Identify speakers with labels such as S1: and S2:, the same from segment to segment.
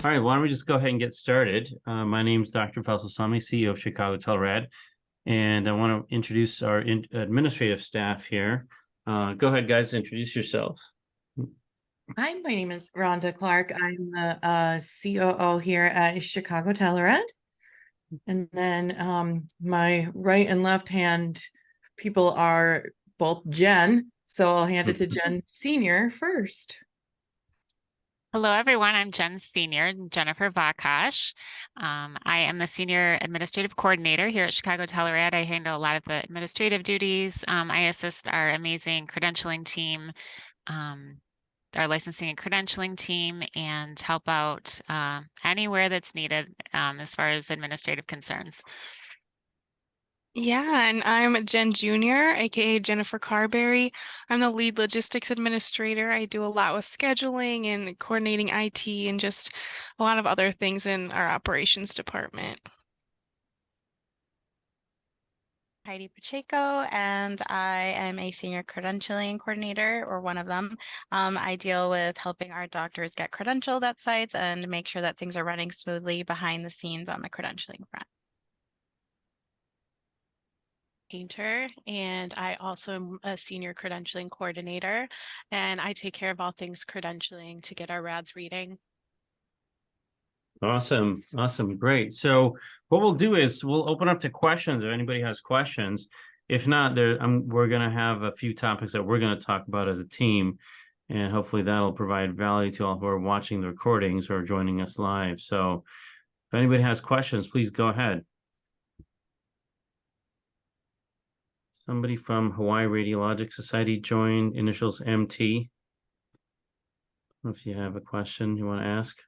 S1: All right, why don't we just go ahead and get started? My name is Dr. Faisal Sami, CEO of Chicago Telerad, and I want to introduce our administrative staff here. Go ahead, guys, introduce yourselves.
S2: Hi, my name is Rhonda Clark. I'm the COO here at Chicago Telerad. And then my right and left hand people are both Jen. So I'll hand it to Jen Senior first.
S3: Hello, everyone. I'm Jen Senior, Jennifer Vakash. I am the Senior Administrative Coordinator here at Chicago Telerad. I handle a lot of the administrative duties. I assist our amazing credentialing team, our licensing and credentialing team, and help out anywhere that's needed as far as administrative concerns.
S4: Yeah, and I'm Jen Jr., aka Jennifer Carberry. I'm the lead logistics administrator. I do a lot with scheduling and coordinating IT and just a lot of other things in our operations department.
S5: Heidi Pacheco, and I am a senior credentialing coordinator, or one of them. I deal with helping our doctors get credentialed at sites and make sure that things are running smoothly behind the scenes on the credentialing front.
S6: Painter, and I also am a senior credentialing coordinator, and I take care of all things credentialing to get our RADs reading.
S1: Awesome, great. So what we'll do is we'll open up to questions if anybody has questions. If not, we're going to have a few topics that we're going to talk about as a team, and hopefully that'll provide value to all who are watching the recordings or joining us live. So if anybody has questions, please go ahead. Somebody from Hawaii Radiologic Society joined, initials MT. If you have a question you want to ask.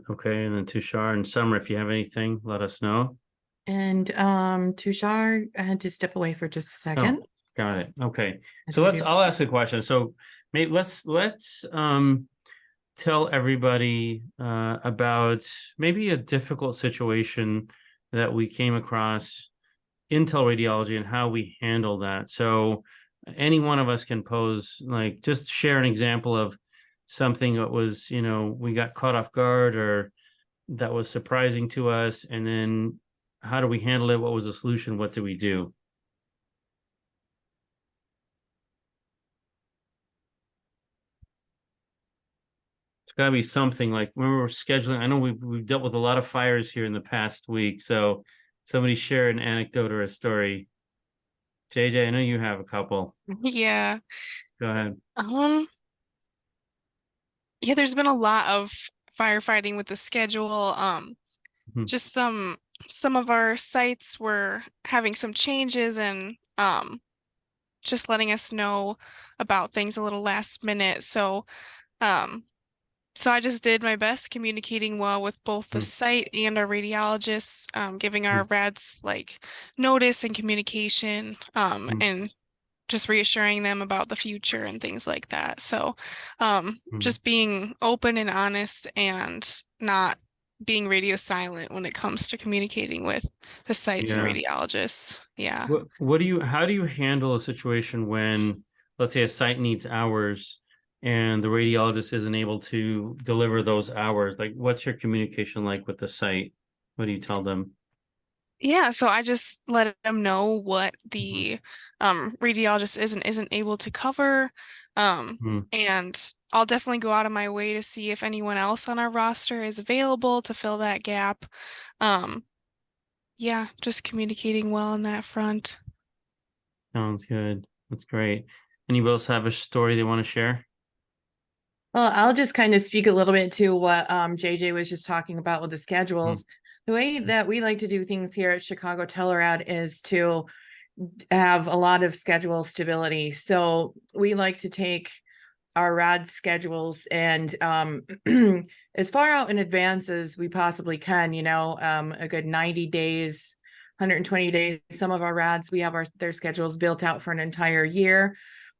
S1: Okay, and then Tushar and Summer, if you have anything, let us know.
S2: And Tushar, I had to step away for just a second.
S1: Oh, got it. Okay. So I'll ask a question. So maybe let's tell everybody about maybe a difficult situation that we came across in teleradiology and how we handle that. So any one of us can pose, like, just share an example of something that was, we got caught off guard or that was surprising to us, and then how do we handle it? What was the solution? What do we do? It's got to be something like when we're scheduling. I know we've dealt with a lot of fires here in the past week. So somebody share an anecdote or a story. JJ, I know you have a couple.
S4: Yeah.
S1: Go ahead.
S4: Yeah, there's been a lot of firefighting with the schedule. Just some of our sites were having some changes and just letting us know about things a little last minute. So I just did my best communicating well with both the site and our radiologists, giving our RADs like notice and communication, and just reassuring them about the future and things like that. So just being open and honest and not being radio silent when it comes to communicating with the sites and radiologists. Yeah.
S1: How do you handle a situation when, let's say, a site needs hours and the radiologist isn't able to deliver those hours? Like, what's your communication like with the site? What do you tell them?
S4: Yeah, so I just let them know what the radiologist isn't able to cover. And I'll definitely go out of my way to see if anyone else on our roster is available to fill that gap. Yeah, just communicating well on that front.
S1: Sounds good. That's great. Anybody else have a story they want to share?
S2: Well, I'll just kind of speak a little bit to what JJ was just talking about with the schedules. The way that we like to do things here at Chicago Telerad is to have a lot of schedule stability. So we like to take our RAD schedules and as far out in advance as we possibly can, a good 90 days, 120 days. Some of our RADs, we have their schedules built out for an entire year.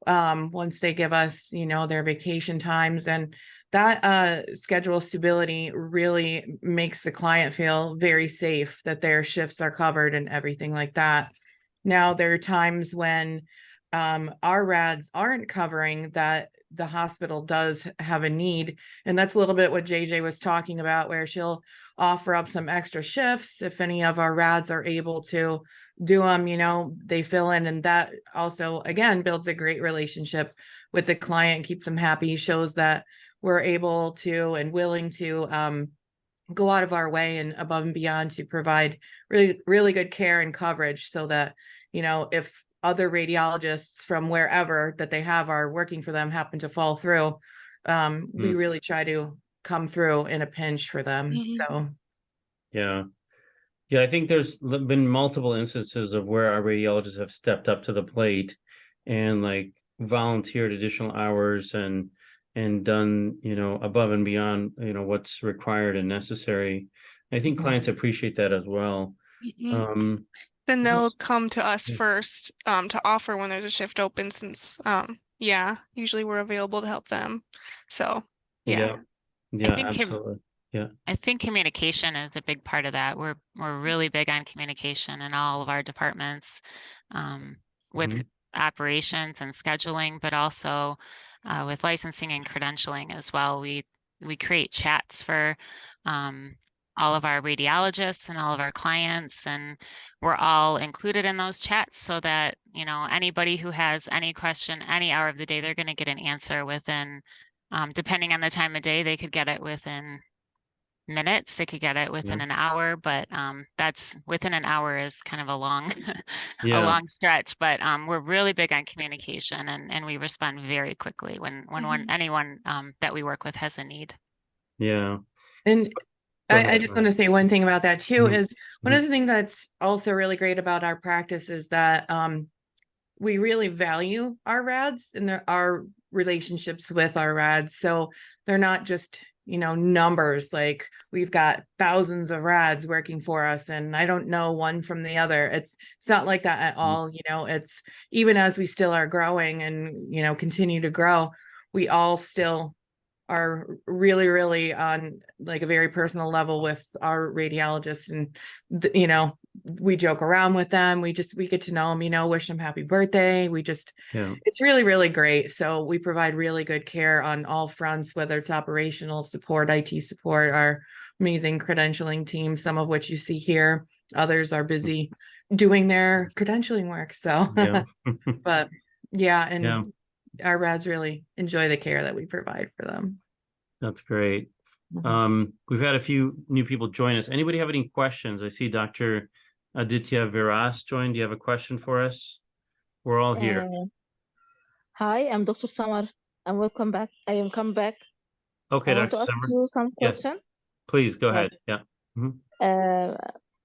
S2: Once they give us, their vacation times, and that schedule stability really makes the client feel very safe that their shifts are covered and everything like that. Now, there are times when our rads aren't covering that the hospital does have a need. And that's a little bit what JJ was talking about, where she'll offer up some extra shifts if any of our rads are able to do them, you know, they fill in. And that also, again, builds a great relationship with the client, keeps them happy, shows that we're able to and willing to go out of our way and above and beyond to provide really, really good care and coverage, so that, you know, if other radiologists from wherever that they have are working for them happen to fall through, we really try to come through in a pinch for them. So
S1: yeah. Yeah, I think there's been multiple instances of where our radiologists have stepped up to the plate and like volunteered additional hours and done, you know, above and beyond, you know, what's required and necessary. I think clients appreciate that as well.
S4: Then they'll come to us first to offer when there's a shift open, since yeah, usually we're available to help them. So yeah.
S1: Yeah,
S3: I think
S1: absolutely. Yeah.
S3: I think communication is a big part of that. We're really big on communication in all of our departments, with operations and scheduling, but also with licensing and credentialing as well. We create chats for all of our radiologists and all of our clients, and we're all included in those chats so that, you know, anybody who has any question any hour of the day, they're going to get an answer within, depending on the time of day, they could get it within minutes, they could get it within an hour, but that's within an hour is kind of a long a long stretch, but we're really big on communication, and we respond very quickly when anyone that we work with has a need.
S2: And I just want to say one thing about that too, is one of the things that's also really great about our practice is that we really value our rads and our relationships with our rads. So they're not just, you know, numbers, like we've got thousands of rads working for us and I don't know one from the other. It's not like that at all. You know, it's even as we still are growing and, you know, continue to grow, we all still are really, really on like a very personal level with our radiologists. And, you know, we joke around with them. We get to know them, you know, wish them happy birthday. It's really, really great. So we provide really good care on all fronts, whether it's operational support, IT support, our amazing credentialing team, some of which you see here. Others are busy doing their credentialing work. So, but yeah, and our rads really enjoy the care that we provide for them.
S1: That's great. We've had a few new people join us. Anybody have any questions? I see Dr. Aditya Viras joined. Do you have a question for us? We're all here.
S7: Hi, I'm Dr. Samar. And welcome back. I am come back.
S1: Okay,
S7: I want
S1: Dr.
S7: to ask
S1: Samar.
S7: you some question.
S1: Yes. Please go ahead. Yeah.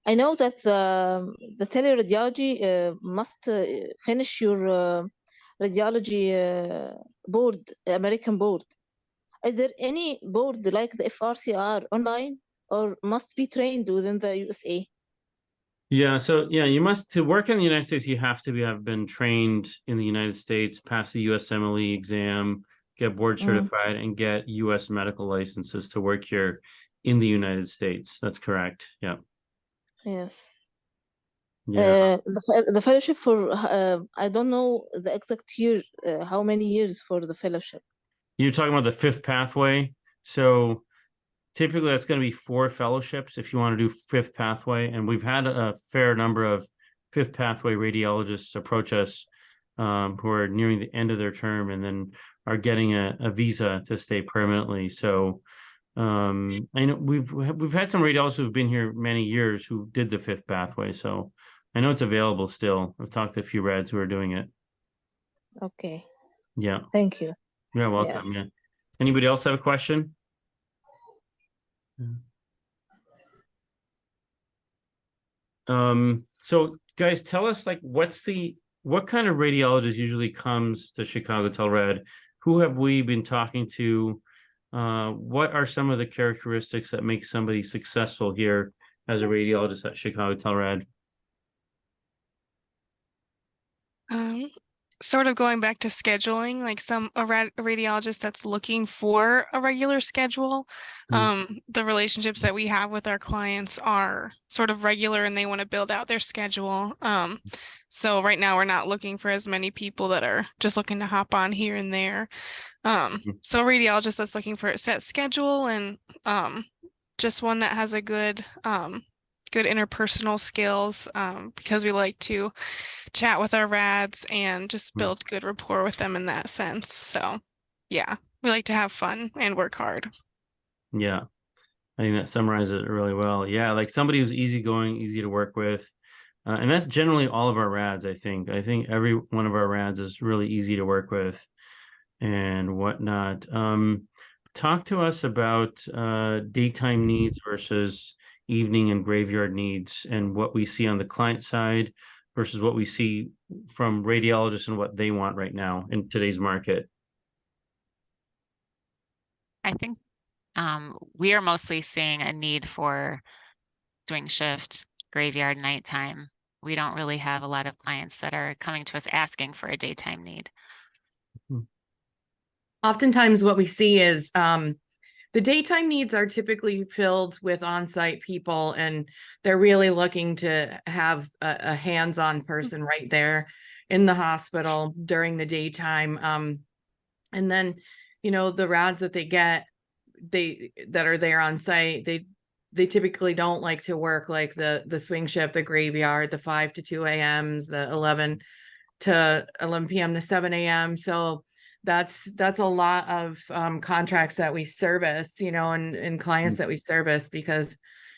S7: I know that the teleradiology must finish your radiology board, American board. Is there any board like the FRCR online, or must be trained within the USA?
S1: Yeah, so yeah, you must, to work in the United States, you have to have been trained in the United States, pass the USMLE exam, get board certified, and get US medical licenses to work here in the United States. That's correct. Yeah.
S7: Yes.
S1: Yeah.
S7: The fellowship for I don't know the exact year, how many years for the fellowship?
S1: You're talking about the fifth pathway. So typically that's going to be 4 fellowships if you want to do fifth pathway. And we've had a fair number of fifth pathway radiologists approach us who are nearing the end of their term and then are getting a visa to stay permanently. So I know we've had some radiologists who've been here many years who did the fifth pathway. So I know it's available still. I've talked to a few rads who are doing it.
S7: Okay.
S1: Yeah.
S7: Thank you.
S1: You're welcome.
S7: Yes.
S1: Yeah. Anybody else have a question? So guys, tell us like what kind of radiologist usually comes to Chicago Telerad? Who have we been talking to? What are some of the characteristics that make somebody successful here as a radiologist at Chicago Telerad?
S4: sort of going back to scheduling, like a radiologist that's looking for a regular schedule. The relationships that we have with our clients are sort of regular and they want to build out their schedule. So right now we're not looking for as many people that are just looking to hop on here and there. So a radiologist that's looking for a set schedule and just one that has a good good interpersonal skills, because we like to chat with our rads and just build good rapport with them in that sense. So yeah, we like to have fun and work hard.
S1: Yeah, I think that summarizes it really well. Yeah, like somebody who's easygoing, easy to work with. And that's generally all of our rads, I think. I think every one of our rads is really easy to work with and whatnot. Talk to us about daytime needs versus evening and graveyard needs and what we see on the client side versus what we see from radiologists and what they want right now in today's market.
S3: I think we are mostly seeing a need for swing shift, graveyard, nighttime. We don't really have a lot of clients that are coming to us asking for a daytime need.
S2: Oftentimes what we see is the daytime needs are typically filled with on-site people, and they're really looking to have a hands-on person right there in the hospital during the daytime. And then, you know, the rads that they get, that are there on site, they typically don't like to work like the swing shift, the graveyard, the 5 to 2 a.m.s, the 11 to 11 p.m. to 7 a.m. So that's a lot of contracts that we service, you know, and clients that we service, because,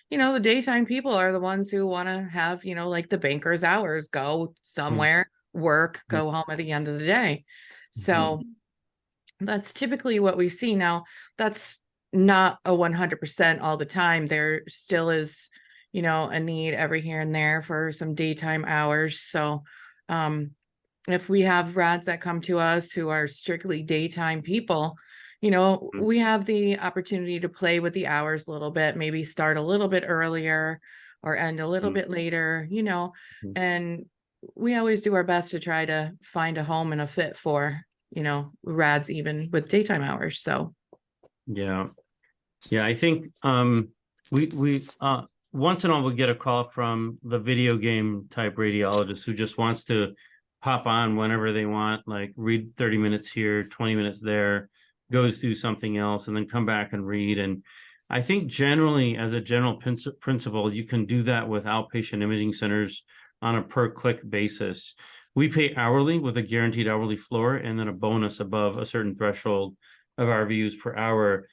S2: you know, the daytime people are the ones who want to have, you know, like the banker's hours, go somewhere, work, go home at the end of the day. So that's typically what we see. Now, that's not a 100% all the time. There still is, you know, a need every here and there for some daytime hours. So if we have rads that come to us who are strictly daytime people, you know, we have the opportunity to play with the hours a little bit, maybe start a little bit earlier or end a little bit later, you know, and we always do our best to try to find a home and a fit for, you know, rads even with daytime hours. So
S1: yeah, I think we once in a while we get a call from the video game type radiologist who just wants to pop on whenever they want, like read 30 minutes here, 20 minutes there, goes through something else, and then come back and read. And I think generally, as a general principle, you can do that with outpatient imaging centers on a per click basis. We pay hourly with a guaranteed hourly floor and then a bonus above a certain threshold of our views per hour.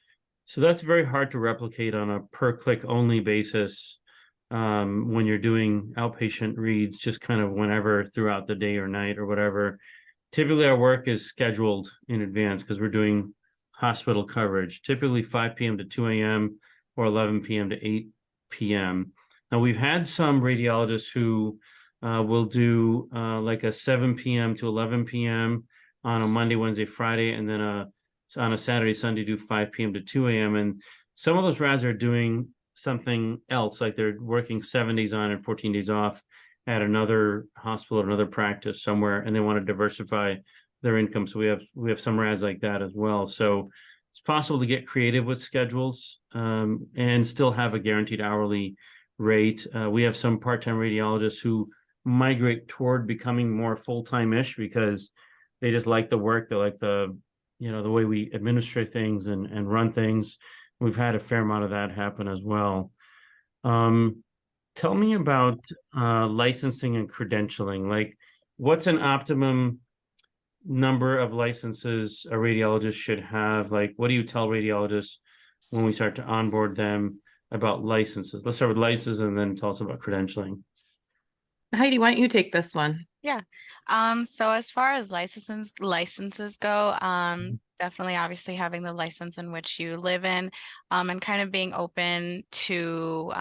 S1: So that's very hard to replicate on a per click only basis when you're doing outpatient reads, just kind of whenever throughout the day or night or whatever. Typically our work is scheduled in advance because we're doing hospital coverage, typically 5 p.m. to 2 a.m. or 11 p.m. to 8 p.m. Now we've had some radiologists who will do like a 7 p.m. to 11 p.m. on a Monday, Wednesday, Friday, and then on a Saturday, Sunday, do 5 p.m. to 2 a.m. And some of those rads are doing something else, like they're working 7 days on and 14 days off at another hospital, another practice somewhere, and they want to diversify their income. So we have some rads like that as well. So it's possible to get creative with schedules and still have a guaranteed hourly rate. We have some part-time radiologists who migrate toward becoming more full-time-ish because they just like the work. They like the, you know, the way we administrate things and run things. We've had a fair amount of that happen as well. Tell me about licensing and credentialing. Like, what's an optimum number of licenses a radiologist should have? Like, what do you tell radiologists when we start to onboard them about licenses? Let's start with licenses and then tell us about credentialing.
S2: Heidi, why don't you take this one?
S5: Yeah. So as far as licenses go, definitely obviously having the license in which you live in, and kind of being open to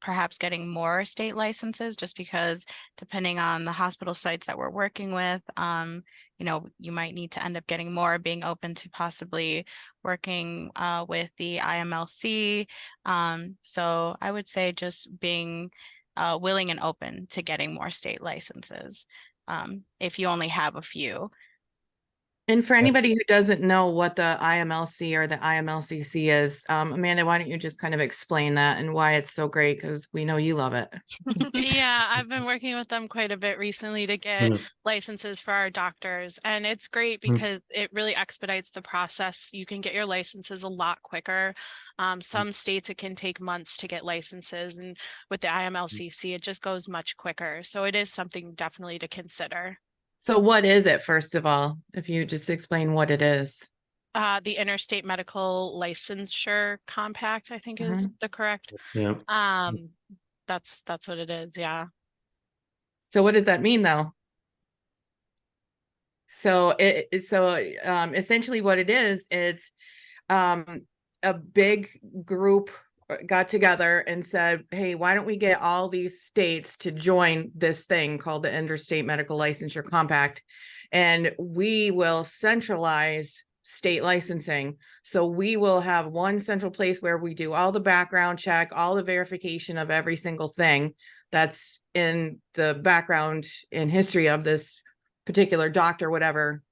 S5: perhaps getting more state licenses, just because depending on the hospital sites that we're working with, you know, you might need to end up getting more, being open to possibly working with the IMLC. So I would say just being willing and open to getting more state licenses. if you only have a few.
S2: And for anybody who doesn't know what the IMLC or the IMLCC is, Amanda, why don't you just kind of explain that and why it's so great? Because we know you love it.
S6: Yeah, I've been working with them quite a bit recently to get licenses for our doctors. And it's great because it really expedites the process. You can get your licenses a lot quicker. Some states it can take months to get licenses. And with the IMLCC, it just goes much quicker. So it is something definitely to consider.
S2: So what is it, first of all, if you just explain what it is?
S6: The Interstate Medical Licensure Compact, I think is the correct.
S1: Yeah.
S6: That's what it is. Yeah.
S2: So what does that mean though? So essentially what it is, it's a big group got together and said, hey, why don't we get all these states to join this thing called the Interstate Medical Licensure Compact, and we will centralize state licensing. So we will have one central place where we do all the background check, all the verification of every single thing that's in the background and history of this particular doctor, whatever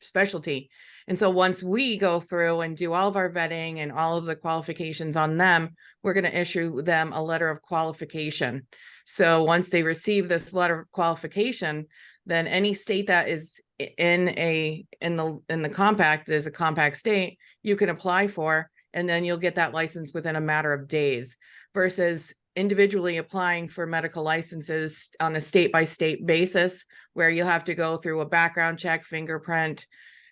S2: specialty. And so once we go through and do all of our vetting and all of the qualifications on them, we're going to issue them a letter of qualification. So once they receive this letter of qualification, then any state that is in the compact is a compact state, you can apply for, and then you'll get that license within a matter of days, versus individually applying for medical licenses on a state by state basis, where you'll have to go through a background check, fingerprint,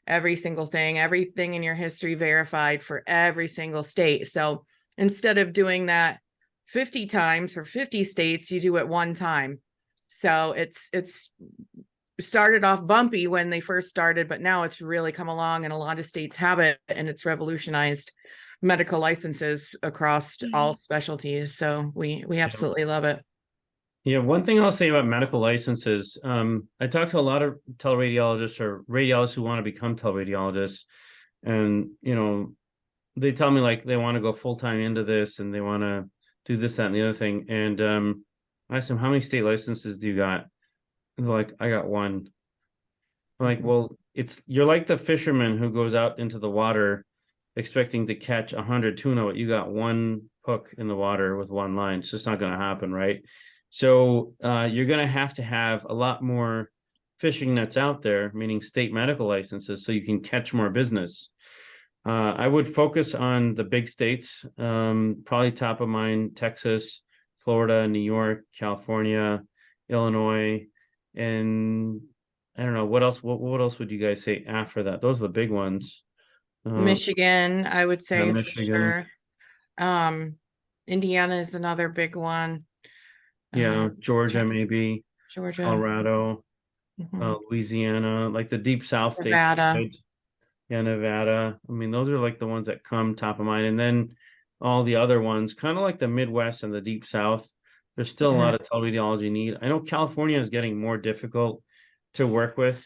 S2: every single thing, everything in your history verified for every single state. So instead of doing that 50 times for 50 states, you do it one time. So it's started off bumpy when they first started, but now it's really come along and a lot of states have it, and it's revolutionized medical licenses across all specialties. So we absolutely love it.
S1: Yeah, one thing I'll say about medical licenses, I talked to a lot of teleradiologists or radiologists who want to become teleradiologists, and they tell me like they want to go full-time into this and they want to do this, that, and the other thing. And I asked them, how many state licenses do you got? And they're like, I got one. I'm like, well, you're like the fisherman who goes out into the water expecting to catch 100 tuna, but you got one hook in the water with one line. It's just not going to happen, right? So you're going to have a lot more fishing nets out there, meaning state medical licenses, so you can catch more business. I would focus on the big states, probably top of mind, Texas, Florida, New York, California, Illinois, and I don't know what else. What else would you guys say after that? Those are the big ones.
S2: Michigan, I would say, for
S1: Michigan.
S2: sure. Indiana is another big one.
S1: Yeah, Georgia, maybe
S2: Georgia,
S1: Colorado, Louisiana, like the deep South states.
S2: Nevada.
S1: Yeah, Nevada. I mean, those are like the ones that come top of mind. And then all the other ones, kind of like the Midwest and the deep South, there's still a lot of teleradiology need. I know California is getting more difficult to work with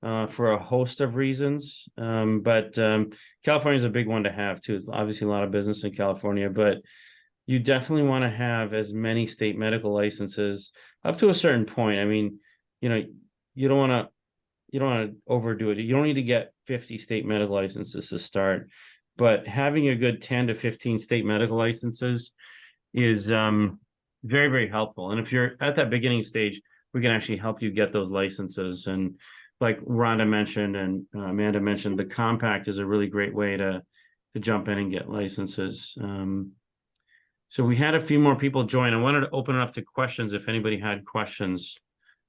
S1: for a host of reasons. But California is a big one to have too. It's obviously a lot of business in California, but you definitely want to have as many state medical licenses up to a certain point. I mean, you don't want to overdo it. You don't need to get 50 state medical licenses to start, but having a good 10 to 15 state medical licenses is very, very helpful. And if you're at that beginning stage, we can actually help you get those licenses. And like Rhonda mentioned and Amanda mentioned, the compact is a really great way to jump in and get licenses. So we had a few more people join. I wanted to open it up to questions if anybody had questions.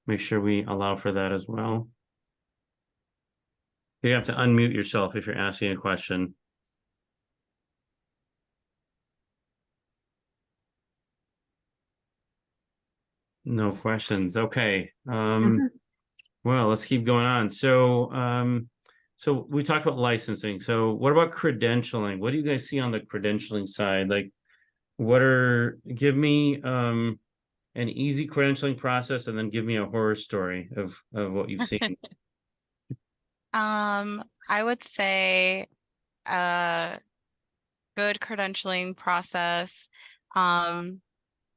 S1: Make sure we allow for that as well. You have to unmute yourself if you're asking a question. No questions. Okay. Well, let's keep going on. So we talked about licensing. So what about credentialing? What do you guys see on the credentialing side? Like, give me an easy credentialing process and then give me a horror story of what you've seen.
S5: I would say a good credentialing process.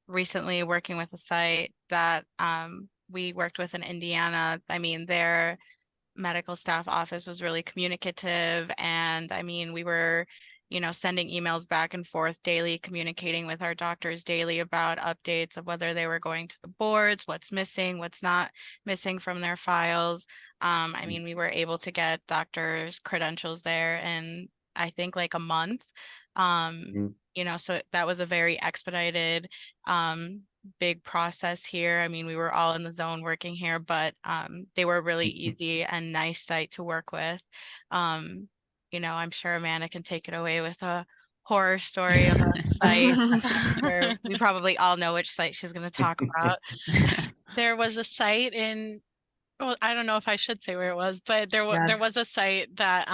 S5: Recently working with a site that we worked with in Indiana, I mean, their medical staff office was really communicative. And I mean, we were, you know, sending emails back and forth daily, communicating with our doctors daily about updates of whether they were going to the boards, what's missing, what's not missing from their files. I mean, we were able to get doctors' credentials there in, I think, like a month. You know, so that was a very expedited big process here. I mean, we were all in the zone working here, but they were really easy and nice site to work with. You know, I'm sure Amanda can take it away with a horror story of a site. Or we probably all know which site she's going to talk about.
S6: There was a site in, well, I don't know if I should say where it was, but there was a site that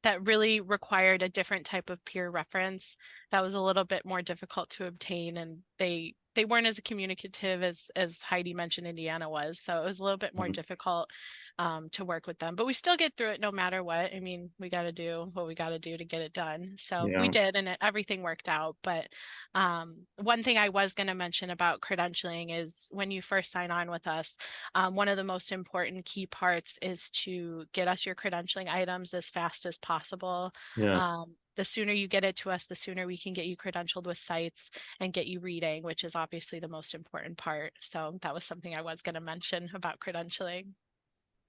S6: that really required a different type of peer reference that was a little bit more difficult to obtain, and they weren't as communicative as Heidi mentioned Indiana was, so it was a little bit more difficult to work with them, but we still get through it no matter what. I mean, we got to do what we got to do to get it done, so we did, and everything worked out. But one thing I was going to mention about credentialing is when you first sign on with us, one of the most important key parts is to get us your credentialing items as fast as possible.
S1: Yes.
S6: The sooner you get it to us, the sooner we can get you credentialed with sites and get you reading, which is obviously the most important part. So that was something I was going to mention about credentialing.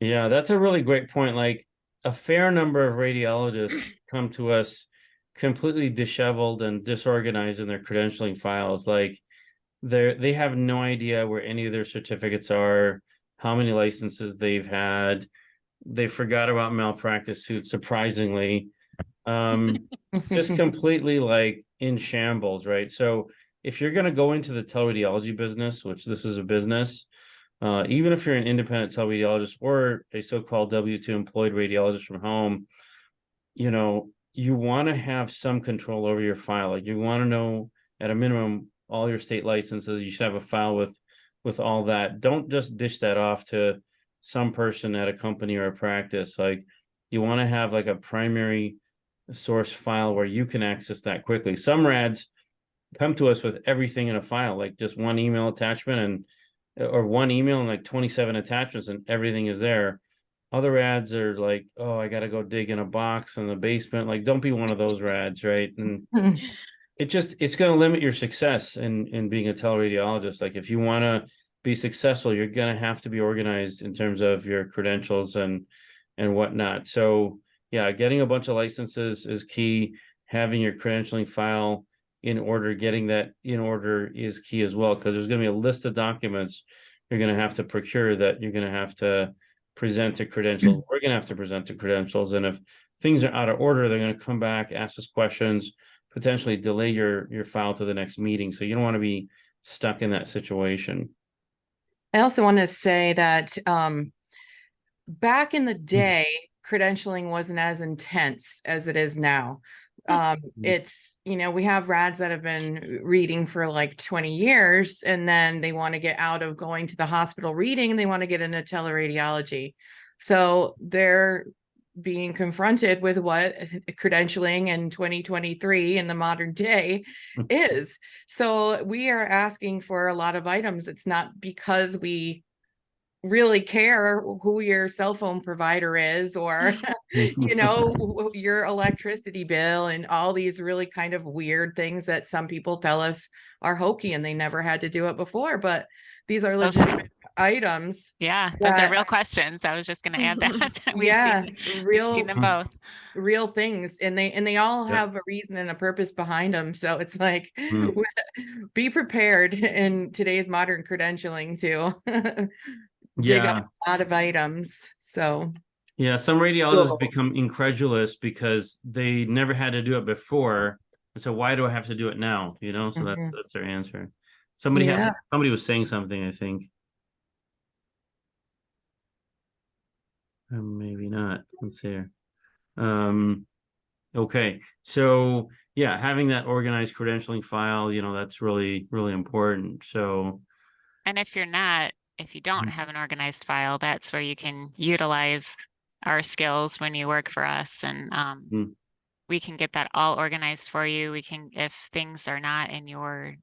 S1: Yeah, that's a really great point. Like a fair number of radiologists come to us completely disheveled and disorganized in their credentialing files. Like they have no idea where any of their certificates are, how many licenses they've had. They forgot about malpractice suits, surprisingly. Just completely like in shambles, right? So if you're going to go into the teleradiology business, which this is a business, even if you're an independent teleradiologist or a so-called W-2 employed radiologist from home, you know, you want to have some control over your file. Like you want to know at a minimum all your state licenses. You should have a file with all that. Don't just dish that off to some person at a company or a practice. Like you want to have like a primary source file where you can access that quickly. Some rads come to us with everything in a file, like just one email attachment or one email and like 27 attachments and everything is there. Other rads are like, oh, I got to go dig in a box in the basement. Like, don't be one of those rads, right? And it's going to limit your success in being a teleradiologist. Like, if you want to be successful, you're going to have to be organized in terms of your credentials and whatnot. So, yeah, getting a bunch of licenses is key. Having your credentialing file in order, getting that in order is key as well, because there's going to be a list of documents you're going to have to procure that you're going to have to present to credentials. We're going to have to present to credentials. And if things are out of order, they're going to come back, ask us questions, potentially delay your file to the next meeting. So you don't want to be stuck in that situation.
S2: I also want to say that back in the day, credentialing wasn't as intense as it is now. It's, you know, we have rads that have been reading for like 20 years and then they want to get out of going to the hospital reading and they want to get into teleradiology. So they're being confronted with what credentialing in 2023 in the modern day is. So we are asking for a lot of items. It's not because we really care who your cell phone provider is or you know your electricity bill and all these really kind of weird things that some people tell us are hokey and they never had to do it before, but these are legitimate items.
S3: Yeah, those are real questions. I was just going to add that. We've seen them both.
S2: Real things, and they all have a reason and a purpose behind them. So it's like be prepared in today's modern credentialing to dig up a lot of items. So
S1: yeah, some radiologists become incredulous because they never had to do it before. So why do I have to do it now? You know, so that's their answer. Somebody was saying something, I think. Maybe not. Let's see here. Okay. So yeah, having that organized credentialing file, you know, that's really, really important. So,
S3: and if you don't have an organized file, that's where you can utilize our skills when you work for us, and we can get that all organized for you. We can, if things are not in your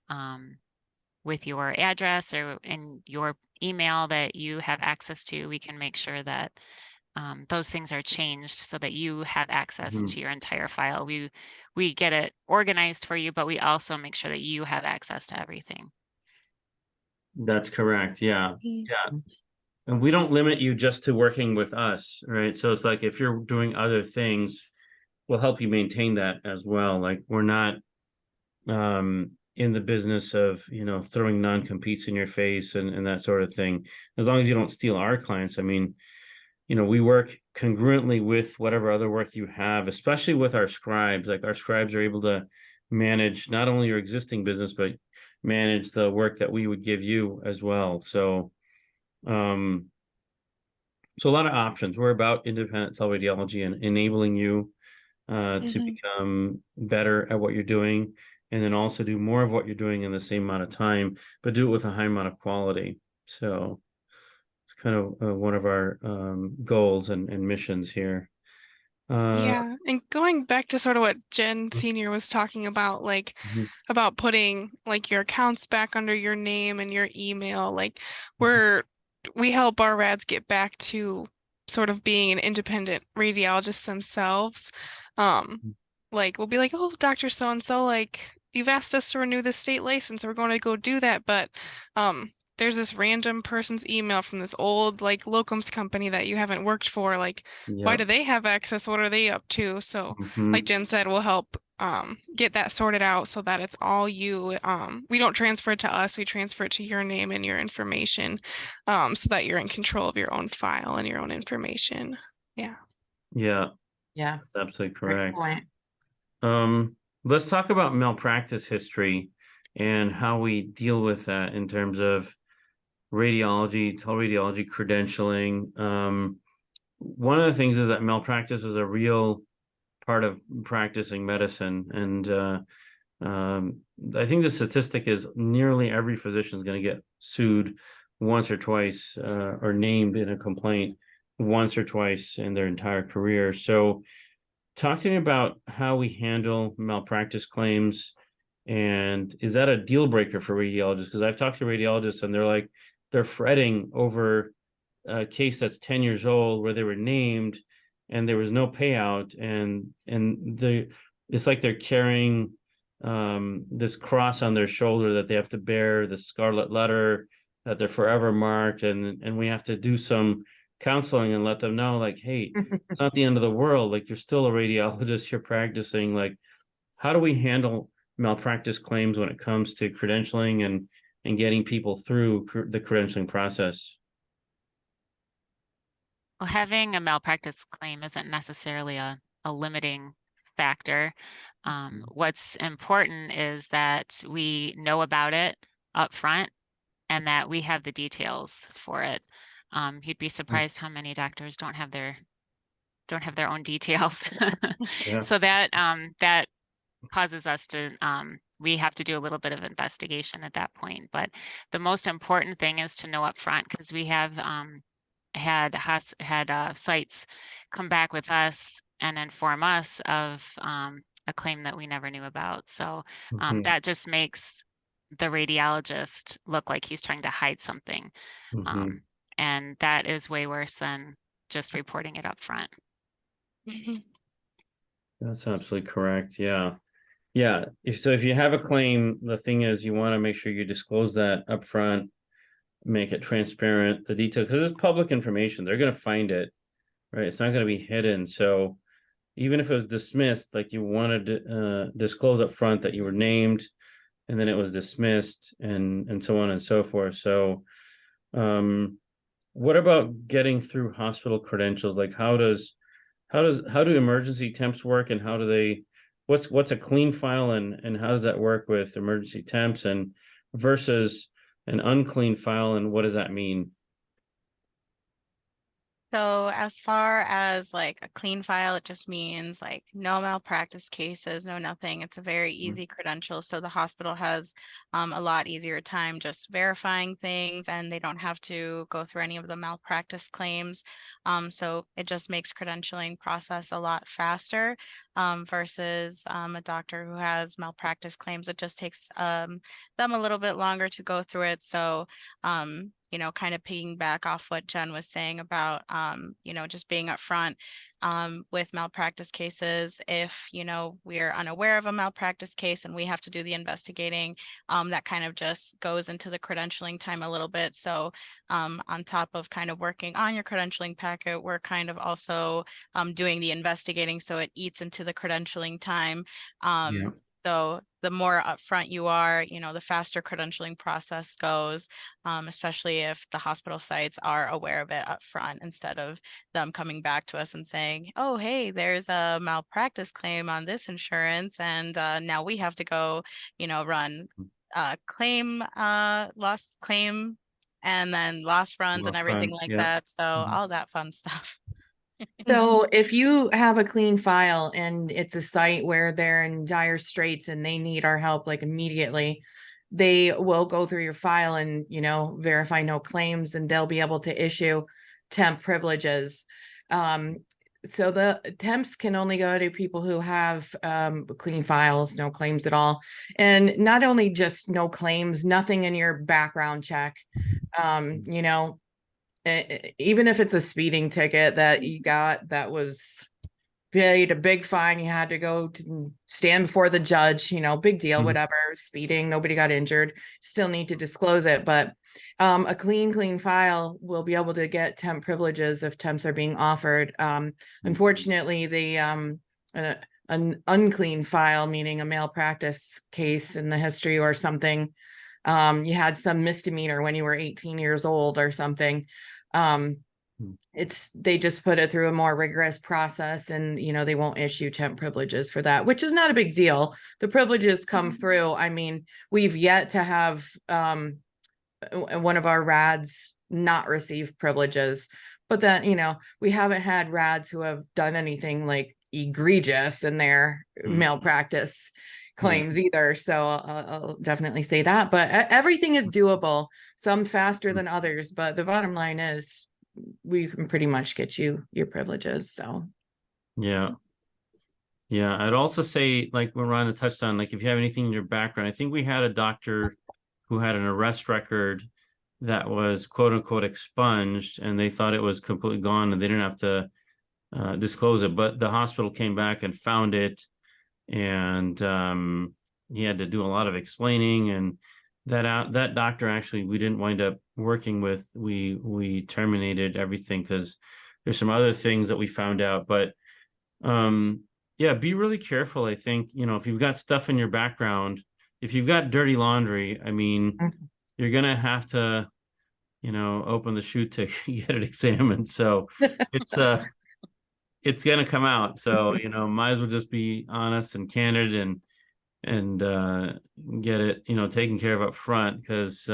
S3: with your address or in your email that you have access to, we can make sure that those things are changed so that you have access to your entire file. We get it organized for you, but we also make sure that you have access to everything.
S1: That's correct. Yeah. Yeah. And we don't limit you just to working with us, right? So it's like if you're doing other things, we'll help you maintain that as well. Like we're not in the business of, throwing non-competes in your face and that sort of thing. As long as you don't steal our clients. I mean, we work congruently with whatever other work you have, especially with our scribes. Like our scribes are able to manage not only your existing business, but manage the work that we would give you as well. So a lot of options. We're about independent teleradiology and enabling you to become better at what you're doing, and then also do more of what you're doing in the same amount of time, but do it with a high amount of quality. So it's kind of one of our goals and missions here.
S4: Yeah, and going back to sort of what Jen Senior was talking about, like about putting like your accounts back under your name and your email, like we help our rads get back to sort of being an independent radiologist themselves. Like we'll be like, oh, Dr. So and so, like you've asked us to renew the state license, so we're going to go do that, but there's this random person's email from this old like locums company that you haven't worked for. Like, why do they have access? What are they up to? So like Jen said, we'll help get that sorted out so that it's all you. We don't transfer it to us, we transfer it to your name and your information, so that you're in control of your own file and your own information. Yeah.
S1: Yeah.
S2: Yeah.
S1: That's absolutely
S2: Great
S1: correct.
S2: point.
S1: Let's talk about malpractice history and how we deal with that in terms of radiology, teleradiology credentialing. One of the things is that malpractice is a real part of practicing medicine. And I think the statistic is nearly every physician is going to get sued once or twice or named in a complaint once or twice in their entire career. So talk to me about how we handle malpractice claims. And is that a deal breaker for radiologists? Because I've talked to radiologists and they're fretting over a case that's 10 years old where they were named and there was no payout, and it's like they're carrying this cross on their shoulder that they have to bear, the scarlet letter that they're forever marked, and we have to do some counseling and let them know, like, hey, it's not the end of the world. Like, you're still a radiologist, you're practicing. Like, how do we handle malpractice claims when it comes to credentialing and getting people through the credentialing process?
S3: Well, having a malpractice claim isn't necessarily a limiting factor. What's important is that we know about it up front and that we have the details for it. You'd be surprised how many doctors don't have their own details.
S1: Yeah.
S3: So that causes us to we have to do a little bit of investigation at that point. But the most important thing is to know up front, because we have had sites come back with us and inform us of a claim that we never knew about. So that just makes the radiologist look like he's trying to hide something. And that is way worse than just reporting it up front.
S1: That's absolutely correct. Yeah. Yeah. If you have a claim, the thing is you want to make sure you disclose that up front, make it transparent, the detail, because it's public information. They're going to find it, right? It's not going to be hidden. So even if it was dismissed, like you wanted to disclose up front that you were named and then it was dismissed and so on and so forth. So what about getting through hospital credentials? Like how do emergency temps work, and how do they, what's a clean file, and how does that work with emergency temps and versus an unclean file, and what does that mean?
S5: So as far as like a clean file, it just means like no malpractice cases, no nothing. It's a very easy credential. So the hospital has a lot easier time just verifying things, and they don't have to go through any of the malpractice claims. So it just makes credentialing process a lot faster versus a doctor who has malpractice claims. It just takes them a little bit longer to go through it. So you know, kind of piggyback off what Jen was saying about, you know, just being upfront with malpractice cases. If, you know, we're unaware of a malpractice case and we have to do the investigating, that kind of just goes into the credentialing time a little bit. So on top of kind of working on your credentialing packet, we're kind of also doing the investigating. So it eats into the credentialing time.
S1: Yeah.
S5: So the more upfront you are, you know, the faster credentialing process goes, especially if the hospital sites are aware of it upfront instead of them coming back to us and saying, oh, hey, there's a malpractice claim on this insurance. And now we have to go, you know, run claim, loss claim, and then loss runs and everything like that. So all that fun stuff.
S2: So if you have a clean file and it's a site where they're in dire straits and they need our help like immediately, they will go through your file and, you know, verify no claims, and they'll be able to issue temp privileges. So the temps can only go to people who have clean files, no claims at all. And not only just no claims, nothing in your background check. You know, even if it's a speeding ticket that you got that was paid a big fine, you had to go to stand before the judge, you know, big deal, whatever, speeding, nobody got injured, still need to disclose it. But a clean file will be able to get temp privileges if temps are being offered. Unfortunately, the an unclean file, meaning a malpractice case in the history or something, you had some misdemeanor when you were 18 years old or something, they just put it through a more rigorous process, and you know, they won't issue temp privileges for that, which is not a big deal. The privileges come through. I mean, we've yet to have one of our rads not receive privileges, but then, you know, we haven't had rads who have done anything like egregious in their malpractice claims either. So I'll definitely say that, but everything is doable, some faster than others, but the bottom line is we can pretty much get you your privileges. So
S1: yeah, I'd also say, like what Rhonda touched on, like if you have anything in your background, I think we had a doctor who had an arrest record that was quote unquote expunged, and they thought it was completely gone and they didn't have to disclose it, but the hospital came back and found it, and he had to do a lot of explaining, and that doctor actually we didn't wind up working with. We terminated everything because there's some other things that we found out. But yeah, be really careful. I think, you know, if you've got stuff in your background, if you've got dirty laundry, I mean, you're gonna have to, you know, open the chute to get it examined. So it's gonna come out. So, you know, might as well just be honest and candid and get it, you know, taken care of up front, because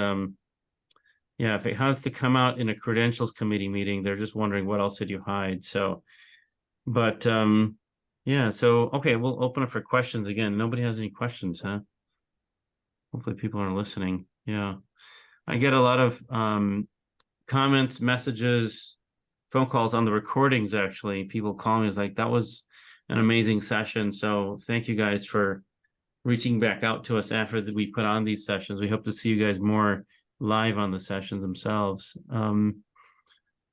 S1: yeah, if it has to come out in a credentials committee meeting, they're just wondering what else did you hide. So, but yeah, so okay, we'll open up for questions again. Nobody has any questions, huh? Hopefully people are listening. Yeah, I get a lot of comments, messages, phone calls on the recordings. Actually, people calling is like, that was an amazing session. So thank you guys for reaching back out to us after we put on these sessions. We hope to see you guys more live on the sessions themselves.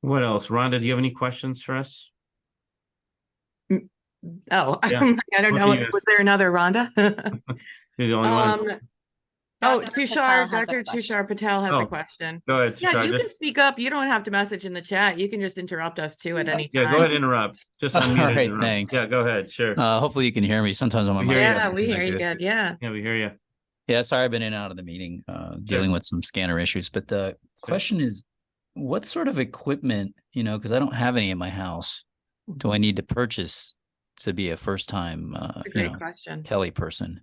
S1: What else? Rhonda, do you have any questions for us?
S2: Oh,
S1: Yeah.
S2: I don't know. Was there another Rhonda?
S1: You're the only one.
S2: Oh,
S5: Dr.
S2: Tushar,
S5: Patel has a
S2: Dr.
S5: question.
S2: Tushar Patel has a question.
S1: Go ahead,
S2: Yeah,
S1: Tushar.
S2: you can speak up. You don't have to message in the chat. You can just interrupt us too at any time.
S1: Yeah, go ahead and interrupt. Just unmute.
S8: All right,
S1: interrupt.
S8: thanks.
S1: Yeah, go ahead. Sure.
S8: Hopefully you can hear me. Sometimes I'm on
S1: We
S8: my
S1: hear you.
S2: Yeah, we hear you good. Yeah.
S1: Yeah, we hear you.
S8: Yeah, sorry, I've been in and out of the meeting, dealing with some scanner issues. But the question is, what sort of equipment, you know, because I don't have any in my house, do I need to purchase to be a first-time,
S2: question.
S8: tele person?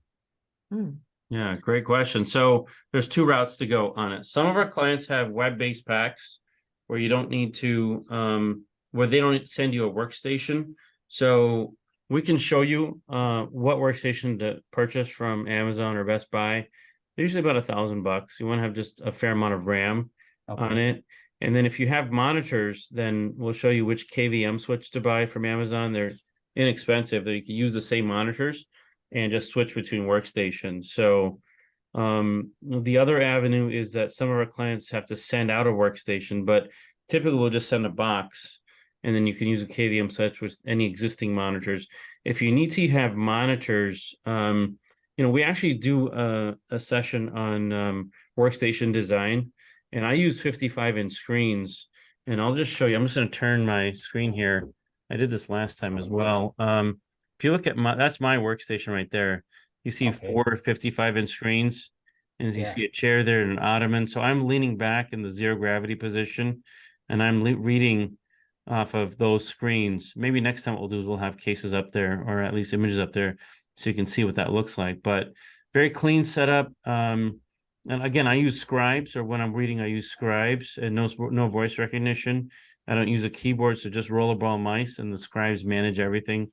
S1: Yeah, great question. So there's two routes to go on it. Some of our clients have web-based packs where you don't need to where they don't send you a workstation. So we can show you what workstation to purchase from Amazon or Best Buy. They're usually about $1,000. You want to have just a fair amount of RAM on it. And then if you have monitors, then we'll show you which KVM switch to buy from Amazon. They're inexpensive. You can use the same monitors and just switch between workstations. So the other avenue is that some of our clients have to send out a workstation, but typically we'll just send a box, and then you can use a KVM switch with any existing monitors. If you need to have monitors, we actually do a session on workstation design, and I use 55-inch screens, and I'll just show you. I'm just going to turn my screen here. I did this last time as well. If you look at that's my workstation right there. You see 4 55-inch screens, and as you see a chair there and an ottoman. So I'm leaning back in the zero gravity position, and I'm reading off of those screens. Maybe next time what we'll do is we'll have cases up there, or at least images up there, so you can see what that looks like. But very clean setup. And again, I use scribes, or when I'm reading, I use scribes, and no voice recognition. I don't use a keyboard, so just rollerball mice, and the scribes manage everything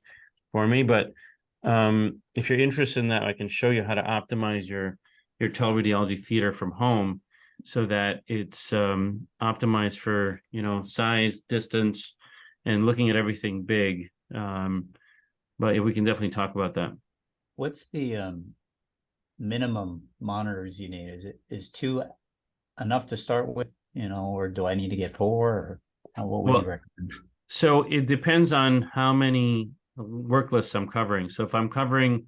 S1: for me. But if you're interested in that, I can show you how to optimize your teleradiology theater from home, so that it's optimized for size, distance, and looking at everything big. But we can definitely talk about that.
S8: What's the minimum monitors you need? Is 2 enough to start with, or do I need to get 4? Or what would you recommend?
S1: So it depends on how many work lists I'm covering. So if I'm covering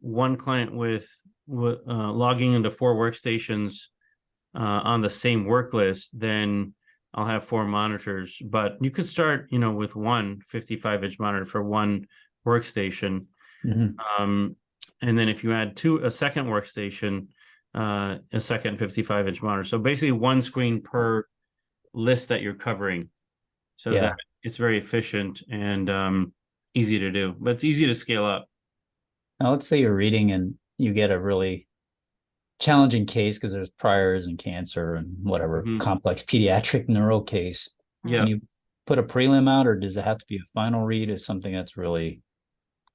S1: one client with logging into 4 workstations on the same work list, then I'll have 4 monitors. But you could start, with one 55-inch monitor for one workstation. And then if you add a second workstation, a second 55-inch monitor. So basically one screen per list that you're covering. So that it's very efficient and easy to do, but it's easy to scale up.
S8: Now, let's say you're reading and you get a really challenging case because there's priors and cancer and whatever complex pediatric neural case. Can you put a prelim out, or does it have to be a final read, or something that's really